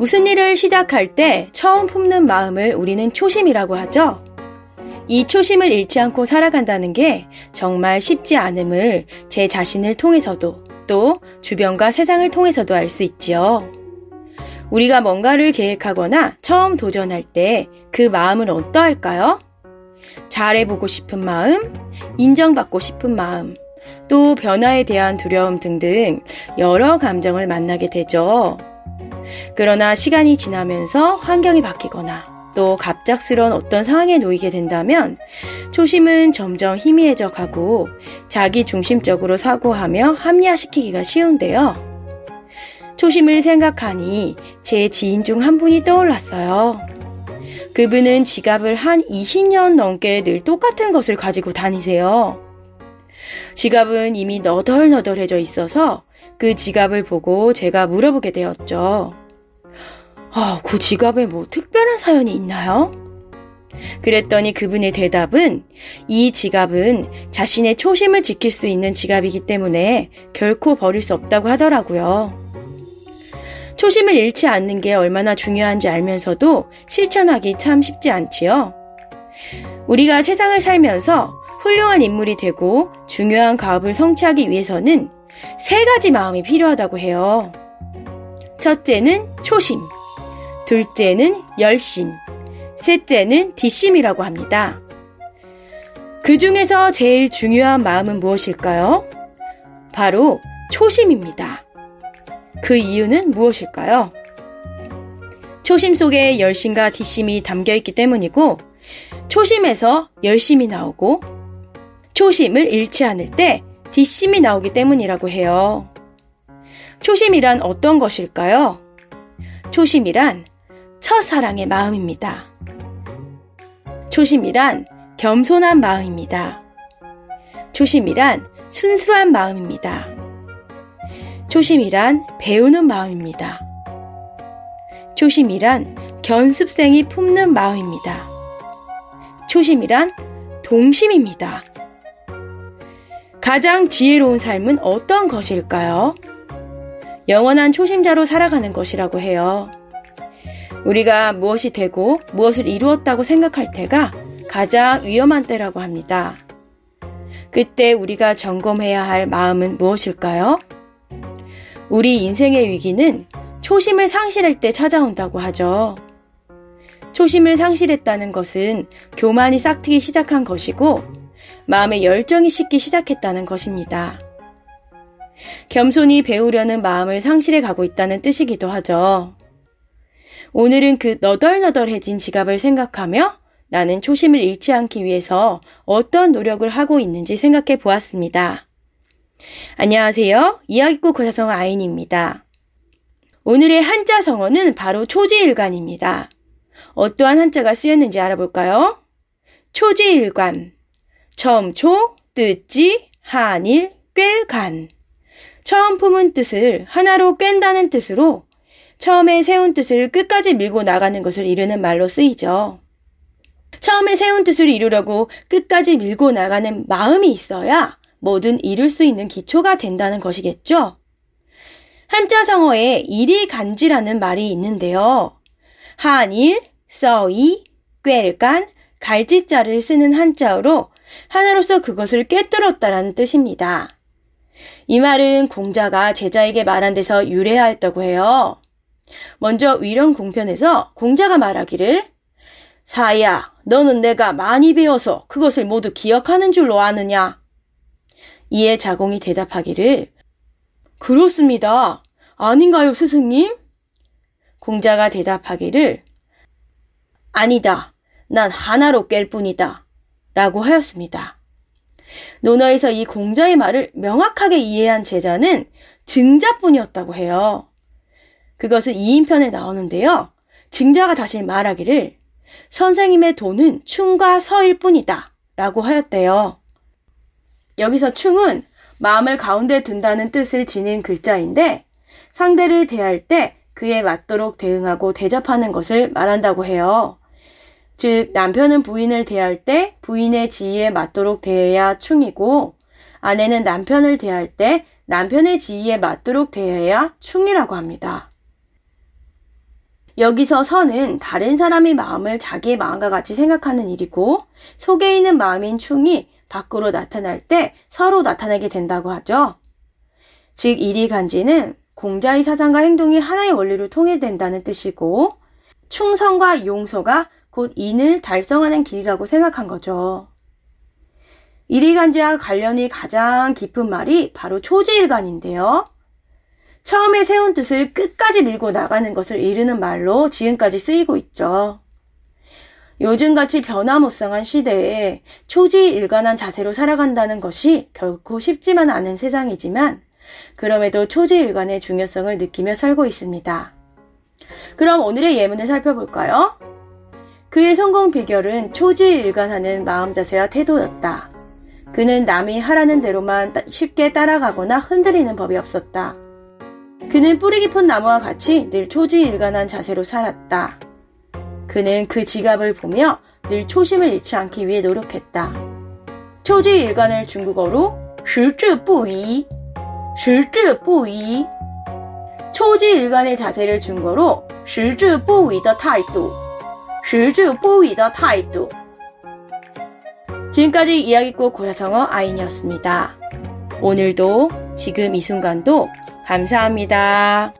무슨 일을 시작할 때 처음 품는 마음을 우리는 초심이라고 하죠. 이 초심을 잃지 않고 살아간다는 게 정말 쉽지 않음을 제 자신을 통해서도 또 주변과 세상을 통해서도 알 수 있지요. 우리가 뭔가를 계획하거나 처음 도전할 때 그 마음은 어떠할까요? 잘해보고 싶은 마음, 인정받고 싶은 마음, 또 변화에 대한 두려움 등등 여러 감정을 만나게 되죠. 그러나 시간이 지나면서 환경이 바뀌거나 또 갑작스러운 어떤 상황에 놓이게 된다면 초심은 점점 희미해져 가고 자기 중심적으로 사고하며 합리화시키기가 쉬운데요. 초심을 생각하니 제 지인 중 한 분이 떠올랐어요. 그분은 지갑을 한 20년 넘게 늘 똑같은 것을 가지고 다니세요. 지갑은 이미 너덜너덜해져 있어서 그 지갑을 보고 제가 물어보게 되었죠. 그 지갑에 뭐 특별한 사연이 있나요? 그랬더니 그분의 대답은 이 지갑은 자신의 초심을 지킬 수 있는 지갑이기 때문에 결코 버릴 수 없다고 하더라고요. 초심을 잃지 않는 게 얼마나 중요한지 알면서도 실천하기 참 쉽지 않지요. 우리가 세상을 살면서 훌륭한 인물이 되고 중요한 가업을 성취하기 위해서는 3가지 마음이 필요하다고 해요. 첫째는 초심, 둘째는 열심, 셋째는 뒷심이라고 합니다. 그 중에서 제일 중요한 마음은 무엇일까요? 바로 초심입니다. 그 이유는 무엇일까요? 초심 속에 열심과 뒷심이 담겨있기 때문이고 초심에서 열심이 나오고 초심을 잃지 않을 때 뒷심이 나오기 때문이라고 해요. 초심이란 어떤 것일까요? 초심이란 첫사랑의 마음입니다. 초심이란 겸손한 마음입니다. 초심이란 순수한 마음입니다. 초심이란 배우는 마음입니다. 초심이란 견습생이 품는 마음입니다. 초심이란 동심입니다. 가장 지혜로운 삶은 어떤 것일까요? 영원한 초심자로 살아가는 것이라고 해요. 우리가 무엇이 되고 무엇을 이루었다고 생각할 때가 가장 위험한 때라고 합니다. 그때 우리가 점검해야 할 마음은 무엇일까요? 우리 인생의 위기는 초심을 상실할 때 찾아온다고 하죠. 초심을 상실했다는 것은 교만이 싹트기 시작한 것이고 마음의 열정이 식기 시작했다는 것입니다. 겸손히 배우려는 마음을 상실해 가고 있다는 뜻이기도 하죠. 오늘은 그 너덜너덜해진 지갑을 생각하며 나는 초심을 잃지 않기 위해서 어떤 노력을 하고 있는지 생각해 보았습니다. 안녕하세요. 이야기꽃 고사성어 아인입니다. 오늘의 한자 성어는 바로 초지일관입니다. 어떠한 한자가 쓰였는지 알아볼까요? 초지일관, 처음 초, 뜻지, 한일, 꿰간. 처음 품은 뜻을 하나로 꿰다는 뜻으로 처음에 세운 뜻을 끝까지 밀고 나가는 것을 이르는 말로 쓰이죠. 처음에 세운 뜻을 이루려고 끝까지 밀고 나가는 마음이 있어야 뭐든 이룰 수 있는 기초가 된다는 것이겠죠. 한자 성어에 일이간지라는 말이 있는데요. 한일, 써이, 꿰간, 갈지자를 쓰는 한자어로 하나로서 그것을 꿰뚫었다라는 뜻입니다. 이 말은 공자가 제자에게 말한 데서 유래하였다고 해요. 먼저 위령공편에서 공자가 말하기를 사야, 너는 내가 많이 배워서 그것을 모두 기억하는 줄로 아느냐? 이에 자공이 대답하기를 그렇습니다. 아닌가요, 스승님? 공자가 대답하기를 아니다. 난 하나로 깰 뿐이다. 라고 하였습니다. 논어에서 이 공자의 말을 명확하게 이해한 제자는 증자뿐이었다고 해요. 그것은 2인편에 나오는데요. 증자가 다시 말하기를 선생님의 도는 충과 서일 뿐이다. 라고 하였대요. 여기서 충은 마음을 가운데 둔다는 뜻을 지닌 글자인데 상대를 대할 때 그에 맞도록 대응하고 대접하는 것을 말한다고 해요. 즉 남편은 부인을 대할 때 부인의 지위에 맞도록 대해야 충이고 아내는 남편을 대할 때 남편의 지위에 맞도록 대해야 충이라고 합니다. 여기서 선은 다른 사람의 마음을 자기의 마음과 같이 생각하는 일이고, 속에 있는 마음인 충이 밖으로 나타날 때 서로 나타나게 된다고 하죠. 즉, 일이간지는 공자의 사상과 행동이 하나의 원리로 통일된다는 뜻이고, 충성과 용서가 곧 인을 달성하는 길이라고 생각한 거죠. 일이간지와 관련이 가장 깊은 말이 바로 초지일간인데요. 처음에 세운 뜻을 끝까지 밀고 나가는 것을 이르는 말로 지금까지 쓰이고 있죠. 요즘같이 변화무쌍한 시대에 초지일간한 자세로 살아간다는 것이 결코 쉽지만 않은 세상이지만 그럼에도 초지일간의 중요성을 느끼며 살고 있습니다. 그럼 오늘의 예문을 살펴볼까요? 그의 성공 비결은 초지일간하는 마음 자세와 태도였다. 그는 남이 하라는 대로만 쉽게 따라가거나 흔들리는 법이 없었다. 그는 뿌리 깊은 나무와 같이 늘 초지일간한 자세로 살았다. 그는 그 지갑을 보며 늘 초심을 잃지 않기 위해 노력했다. 초지일간을 중국어로 实至不疑, 实至不疑. 초지일간의 자세를 중국어로 实至不疑的态度, 实至不疑的态度. 지금까지 이야기꽃 고사성어 아인이었습니다. 오늘도 지금 이 순간도 감사합니다.